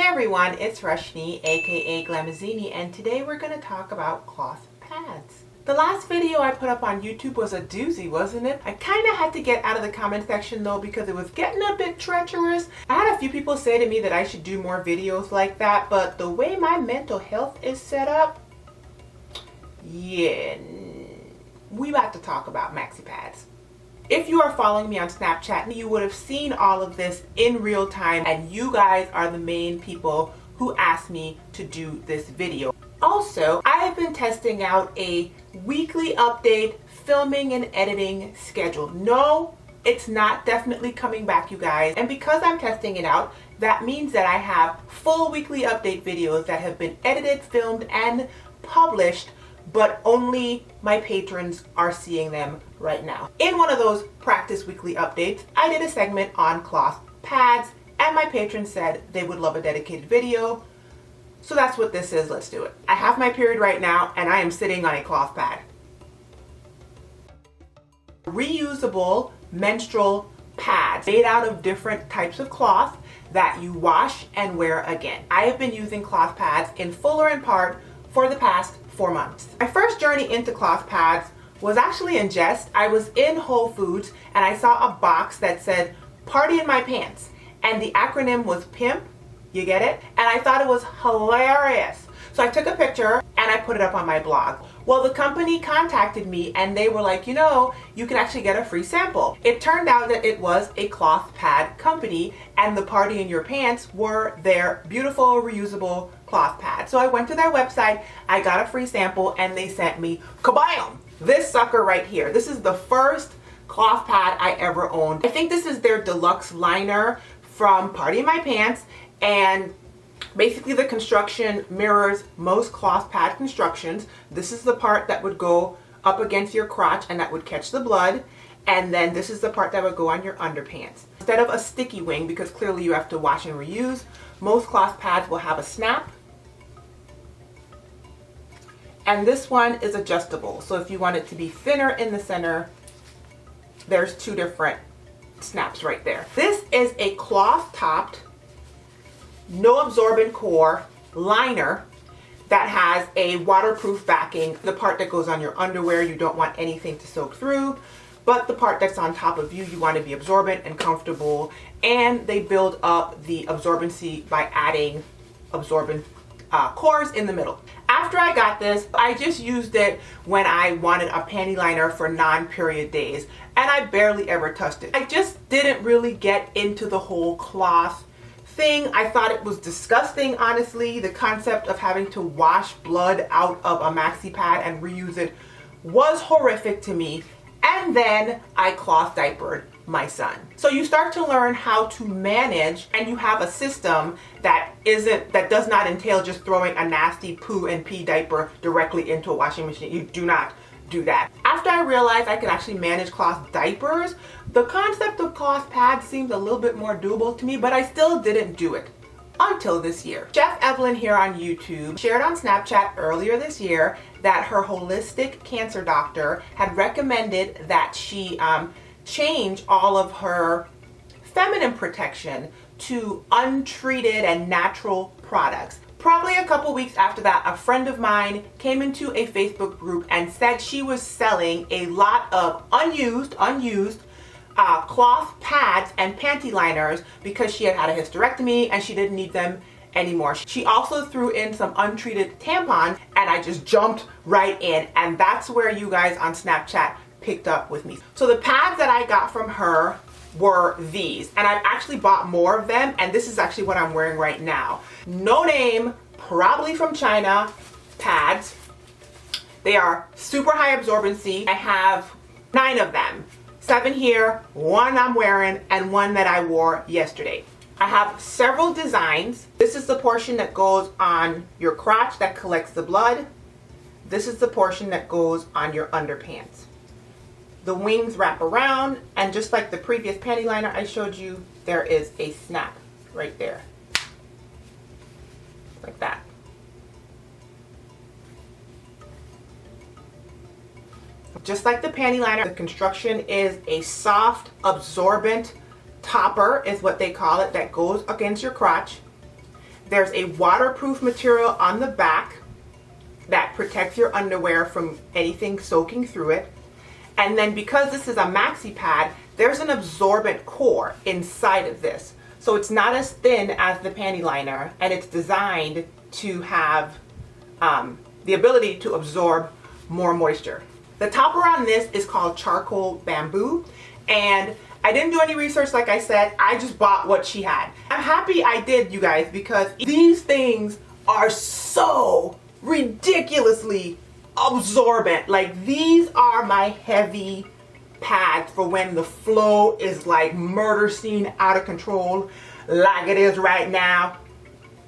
everyone, it's Rashni, aka Glamazini, and today we're going to talk about cloth pads. The last video I put up on YouTube was a doozy, wasn't it? I kind of had to get out of the comment section though because it was getting a bit treacherous. I had a few people say to me that I should do more videos like that, but the way my mental health is set up, yeah, we about to talk about maxi pads. If you are following me on Snapchat, you would have seen all of this in real time, and you guys are the main people who asked me to do this video. Also, I have been testing out a weekly update filming and editing schedule. No, it's not definitely coming back, you guys. And because I'm testing it out, that means that I have full weekly update videos that have been edited, filmed, and published, but only my patrons are seeing them right now. In one of those practice weekly updates, I did a segment on cloth pads, and my patrons said they would love a dedicated video. So that's what this is. Let's do it. I have my period right now, and I am sitting on a cloth pad. Reusable menstrual pads made out of different types of cloth that you wash and wear again. I have been using cloth pads in full or in part for the past 4 months. My first journey into cloth pads was actually in jest. I was in Whole Foods and I saw a box that said "Party in My Pants," and the acronym was PIMP. You get it? And I thought it was hilarious. So I took a picture and I put it up on my blog. Well, the company contacted me and they were like, you know, you can actually get a free sample. It turned out that it was a cloth pad company, and the Party in Your Pants were their beautiful reusable cloth pads. So I went to their website, I got a free sample, and they sent me, kabam, this sucker right here. This is the first cloth pad I ever owned. I think this is their deluxe liner from Party in My Pants, and basically the construction mirrors most cloth pad constructions. This is the part that would go up against your crotch and that would catch the blood, and then this is the part that would go on your underpants. Instead of a sticky wing, because clearly you have to wash and reuse, most cloth pads will have a snap. And this one is adjustable, so if you want it to be thinner in the center, there's two different snaps right there. This is a cloth topped, no absorbent core liner that has a waterproof backing. The part that goes on your underwear, you don't want anything to soak through, but the part that's on top of you, you want to be absorbent and comfortable, and they build up the absorbency by adding absorbent cores in the middle. After I got this, I just used it when I wanted a panty liner for non-period days, and I barely ever touched it. I just didn't really get into the whole cloth thing. I thought it was disgusting, honestly. The concept of having to wash blood out of a maxi pad and reuse it was horrific to me. And then I cloth diapered my son. So you start to learn how to manage, and you have a system that does not entail just throwing a nasty poo and pee diaper directly into a washing machine. You do not do that. After I realized I could actually manage cloth diapers, the concept of cloth pads seemed a little bit more doable to me, but I still didn't do it until this year. Chef Evelyn here on YouTube shared on Snapchat earlier this year that her holistic cancer doctor had recommended that she change all of her feminine protection to untreated and natural products. Probably a couple weeks after that, a friend of mine came into a Facebook group and said she was selling a lot of unused cloth pads and panty liners because she had had a hysterectomy and she didn't need them anymore. She also threw in some untreated tampons, and I just jumped right in, and that's where you guys on Snapchat picked up with me. So the pads that I got from her were these, and I've actually bought more of them, and this is actually what I'm wearing right now. No name, probably from China pads. They are super high absorbency. I have 9 of them. 7 here, 1 I'm wearing, and 1 that I wore yesterday. I have several designs. This is the portion that goes on your crotch that collects the blood. This is the portion that goes on your underpants. The wings wrap around, and just like the previous panty liner I showed you, there is a snap right there. Like that. Just like the panty liner, the construction is a soft, absorbent topper is what they call it, that goes against your crotch. There's a waterproof material on the back that protects your underwear from anything soaking through it. And then because this is a maxi pad, there's an absorbent core inside of this. So it's not as thin as the panty liner, and it's designed to have the ability to absorb more moisture. The topper on this is called Charcoal Bamboo, and I didn't do any research, like I said. I just bought what she had. I'm happy I did, you guys, because these things are so ridiculously absorbent. Like, these are my heavy pads for when the flow is like murder scene out of control like it is right now.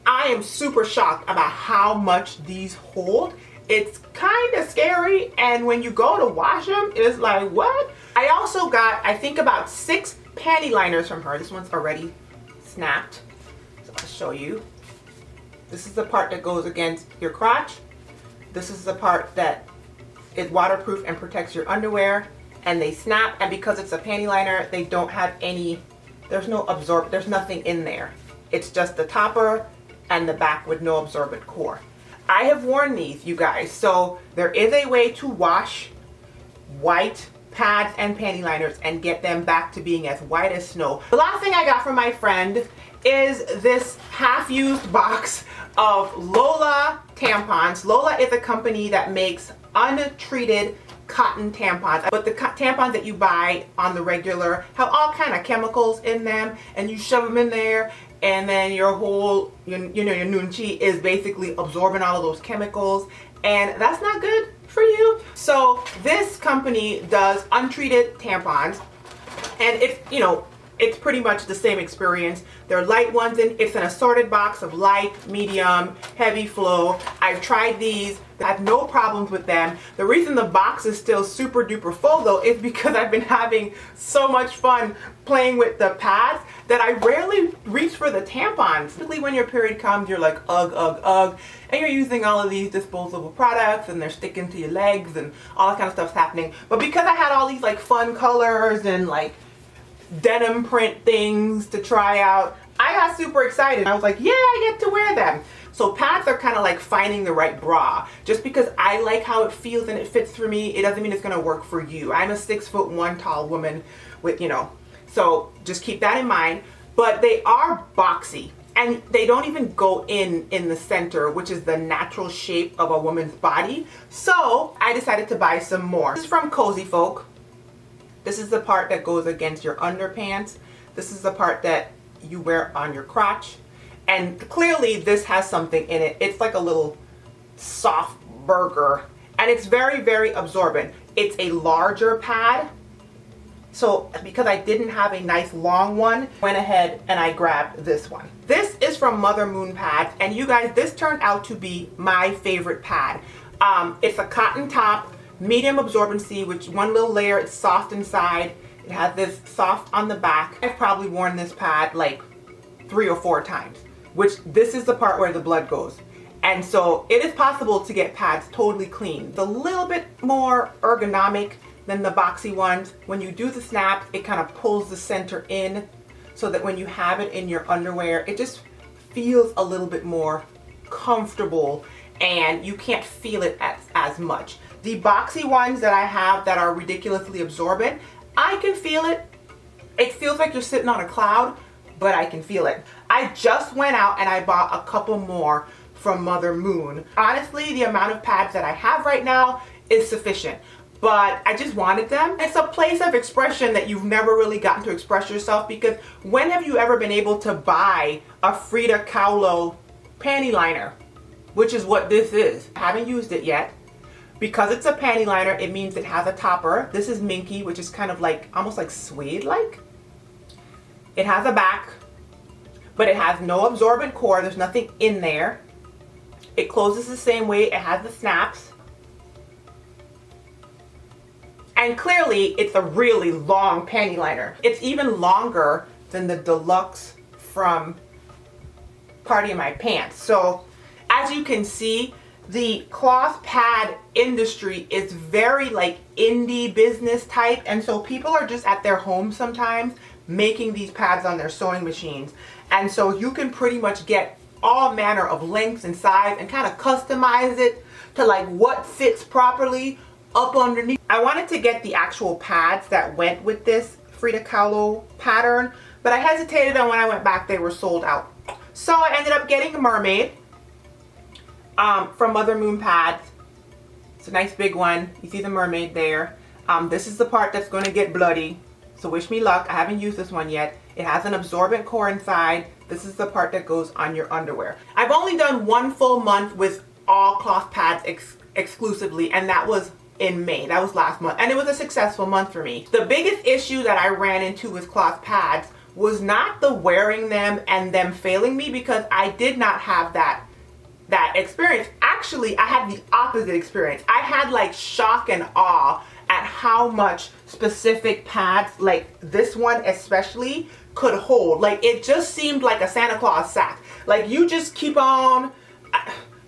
I am super shocked about how much these hold. It's kind of scary, and when you go to wash them, it's like, what? I also got, I think, about 6 panty liners from her. This one's already snapped, so I'll show you. This is the part that goes against your crotch. This is the part that is waterproof and protects your underwear, and they snap, and because it's a panty liner, they don't have any, there's nothing in there. It's just the topper and the back with no absorbent core. I have worn these, you guys, so there is a way to wash white pads and panty liners and get them back to being as white as snow. The last thing I got from my friend is this half-used box of Lola Tampons. Lola is a company that makes untreated cotton tampons, but the tampons that you buy on the regular have all kind of chemicals in them, and you shove them in there, and then your whole, your nunchi is basically absorbing all of those chemicals, and that's not good for you. So this company does untreated tampons, and it's pretty much the same experience. They're light ones, and it's an assorted box of light, medium, heavy flow. I've tried these. I have no problems with them. The reason the box is still super duper full though is because I've been having so much fun playing with the pads that I rarely reach for the tampons. Typically when your period comes, you're like, ugh, ugh, ugh, and you're using all of these disposable products, and they're sticking to your legs, and all that kind of stuff's happening. But because I had all these like fun colors and like denim print things to try out, I got super excited. I was like, yeah, I get to wear them. So pads are kind of like finding the right bra. Just because I like how it feels and it fits for me, it doesn't mean it's gonna work for you. I'm a 6'1" tall woman with, so just keep that in mind. But they are boxy, and they don't even go in the center, which is the natural shape of a woman's body. So I decided to buy some more. This is from Cozy Folk. This is the part that goes against your underpants. This is the part that you wear on your crotch. And clearly this has something in it. It's like a little soft burger, and it's very, very absorbent. It's a larger pad. So because I didn't have a nice long one, went ahead and I grabbed this one. This is from Mother Moon Pads, and you guys, this turned out to be my favorite pad. It's a cotton top, medium absorbency, which one little layer, it's soft inside. It has this soft on the back. I've probably worn this pad like 3 or 4 times, which this is the part where the blood goes. And so it is possible to get pads totally clean. It's a little bit more ergonomic than the boxy ones. When you do the snaps, it kind of pulls the center in so that when you have it in your underwear, it just feels a little bit more comfortable, and you can't feel it as much. The boxy ones that I have that are ridiculously absorbent, I can feel it. It feels like you're sitting on a cloud, but I can feel it. I just went out and I bought a couple more from Mother Moon. Honestly, the amount of pads that I have right now is sufficient, but I just wanted them. It's a place of expression that you've never really gotten to express yourself, because when have you ever been able to buy a Frida Kahlo panty liner, which is what this is? I haven't used it yet. Because it's a panty liner, it means it has a topper. This is minky, which is kind of like, almost like suede-like. It has a back, but it has no absorbent core. There's nothing in there. It closes the same way. It has the snaps. And clearly, it's a really long panty liner. It's even longer than the deluxe from Party in My Pants. So, as you can see, the cloth pad industry is very like indie business type, and so people are just at their home sometimes making these pads on their sewing machines, and so you can pretty much get all manner of lengths and size and kind of customize it to like what fits properly up underneath. I wanted to get the actual pads that went with this Frida Kahlo pattern, but I hesitated, and when I went back they were sold out. So I ended up getting a mermaid from Mother Moon Pads. It's a nice big one. You see the mermaid there. This is the part that's going to get bloody, so wish me luck. I haven't used this one yet. It has an absorbent core inside. This is the part that goes on your underwear. I've only done one full month with all cloth pads exclusively, and that was in May. That was last month, and it was a successful month for me. The biggest issue that I ran into with cloth pads was not the wearing them and them failing me, because I did not have that experience. Actually, I had the opposite experience. I had like shock and awe at how much specific pads, like this one especially, could hold. Like, it just seemed like a Santa Claus sack. Like, you just keep on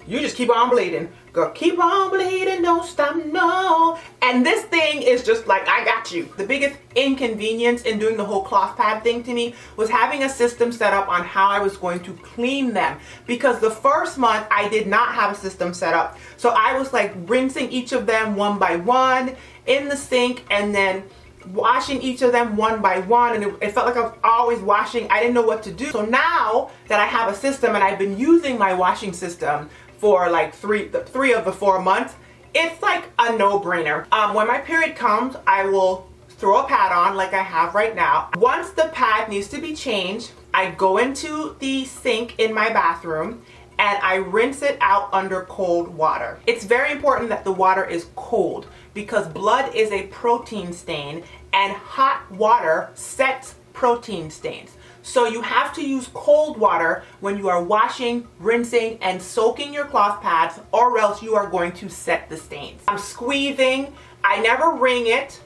bleeding. Girl, keep on bleeding, don't stop, no. And this thing is just like, I got you. The biggest inconvenience in doing the whole cloth pad thing to me was having a system set up on how I was going to clean them. Because the first month I did not have a system set up. So I was like rinsing each of them one by one in the sink, and then washing each of them one by one, and it felt like I was always washing. I didn't know what to do. So now that I have a system, and I've been using my washing system for like three of the 4 months, it's like a no-brainer. When my period comes, I will throw a pad on like I have right now. Once the pad needs to be changed, I go into the sink in my bathroom and I rinse it out under cold water. It's very important that the water is cold, because blood is a protein stain and hot water sets protein stains. So you have to use cold water when you are washing, rinsing, and soaking your cloth pads, or else you are going to set the stains. I'm squeezing. I never wring it.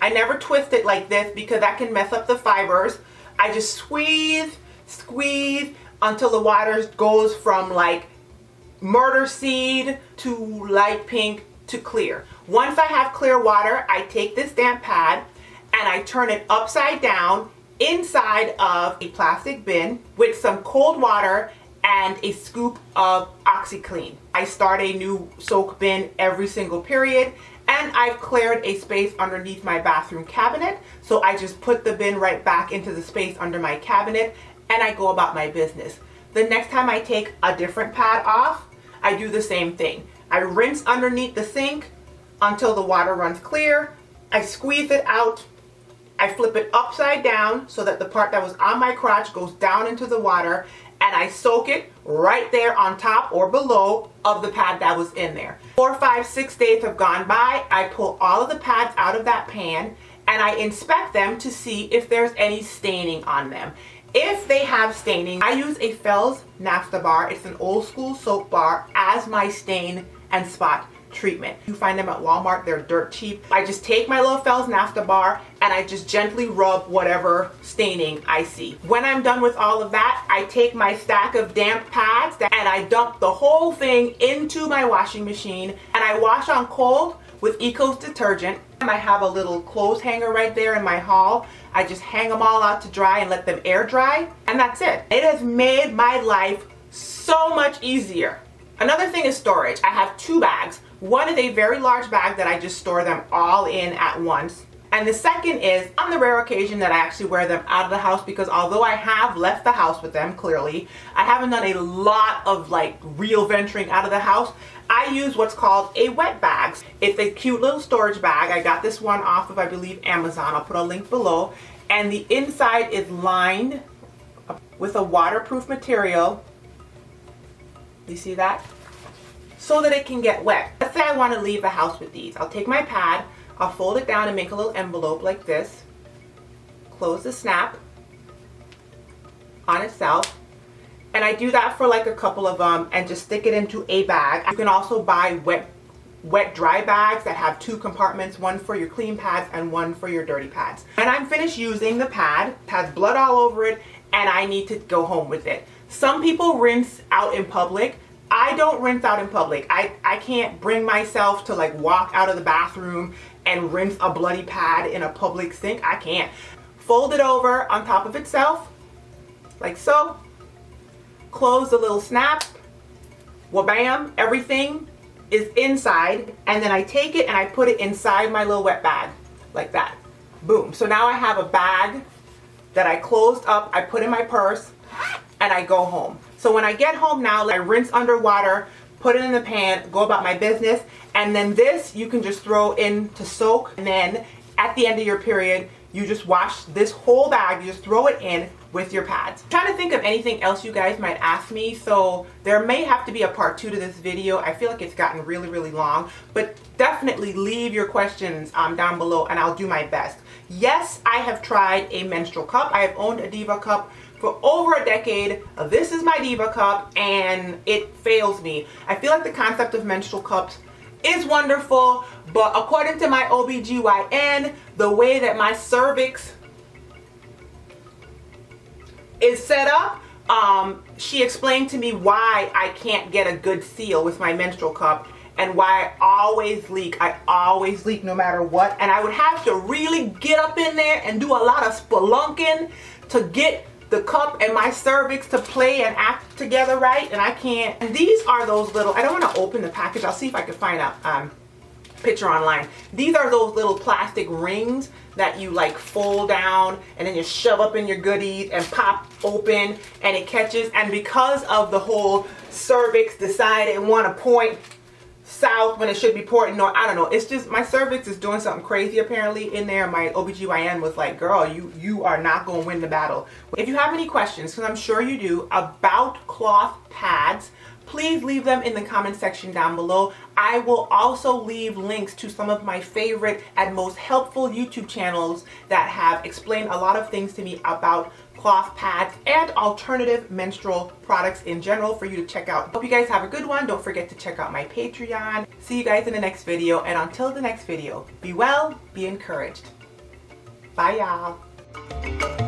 I never twist it like this, because that can mess up the fibers. I just squeeze until the water goes from like murder seed to light pink to clear. Once I have clear water, I take this damp pad and I turn it upside down inside of a plastic bin with some cold water and a scoop of OxyClean. I start a new soak bin every single period, and I've cleared a space underneath my bathroom cabinet, so I just put the bin right back into the space under my cabinet and I go about my business. The next time I take a different pad off, I do the same thing. I rinse underneath the sink until the water runs clear. I squeeze it out. I flip it upside down so that the part that was on my crotch goes down into the water, and I soak it right there on top or below of the pad that was in there. 4, 5, 6 days have gone by. I pull all of the pads out of that pan and I inspect them to see if there's any staining on them. If they have staining, I use a Fells Naphtha bar. It's an old school soap bar as my stain and spot treatment. You find them at Walmart. They're dirt cheap. I just take my little Fells Naphtha bar and I just gently rub whatever staining I see. When I'm done with all of that, I take my stack of damp pads and I dump the whole thing into my washing machine, and I wash on cold with Eco's detergent. I have a little clothes hanger right there in my hall. I just hang them all out to dry and let them air dry, and that's it. It has made my life so much easier. Another thing is storage. I have 2 bags. One is a very large bag that I just store them all in at once. And the second is on the rare occasion that I actually wear them out of the house, because although I have left the house with them, clearly, I haven't done a lot of like real venturing out of the house. I use what's called a wet bag. It's a cute little storage bag. I got this one off of, I believe, Amazon. I'll put a link below. And the inside is lined with a waterproof material. You see that? So that it can get wet. Let's say I want to leave the house with these. I'll take my pad, I'll fold it down and make a little envelope like this. Close the snap on itself. And I do that for like a couple of them and just stick it into a bag. You can also buy wet dry bags that have 2 compartments, one for your clean pads and one for your dirty pads. When I'm finished using the pad, it has blood all over it, and I need to go home with it. Some people rinse out in public. I don't rinse out in public. I can't bring myself to like walk out of the bathroom and rinse a bloody pad in a public sink. I can't. Fold it over on top of itself, like so. close the little snap, wha-bam, everything is inside, and then I take it and I put it inside my little wet bag, like that. Boom. So now I have a bag that I closed up, I put in my purse, and I go home. So when I get home now, I rinse under water, put it in the pan, go about my business, and then this you can just throw in to soak, and then at the end of your period, you just wash this whole bag, you just throw it in with your pads. I'm trying to think of anything else you guys might ask me, so there may have to be a part 2 to this video. I feel like it's gotten really long, but definitely leave your questions down below and I'll do my best. Yes, I have tried a menstrual cup. I have owned a Diva cup for over a decade. This is my Diva cup and it fails me. I feel like the concept of menstrual cups is wonderful, but according to my OBGYN, the way that my cervix is set up, she explained to me why I can't get a good seal with my menstrual cup and why I always leak. I always leak no matter what, and I would have to really get up in there and do a lot of spelunking to get the cup and my cervix to play and act together right, and I can't. And these are those little, I don't want to open the package, I'll see if I can find a picture online. These are those little plastic rings that you like fold down and then you shove up in your goodies and pop open and it catches, and because of the whole cervix decided want to point south when it should be pointing north, I don't know, it's just my cervix is doing something crazy apparently in there. My OBGYN was like, girl, you are not going to win the battle. If you have any questions, because I'm sure you do, about cloth pads, please leave them in the comment section down below. I will also leave links to some of my favorite and most helpful YouTube channels that have explained a lot of things to me about cloth pads and alternative menstrual products in general for you to check out. Hope you guys have a good one. Don't forget to check out my Patreon. See you guys in the next video, and until the next video, be well, be encouraged. Bye y'all.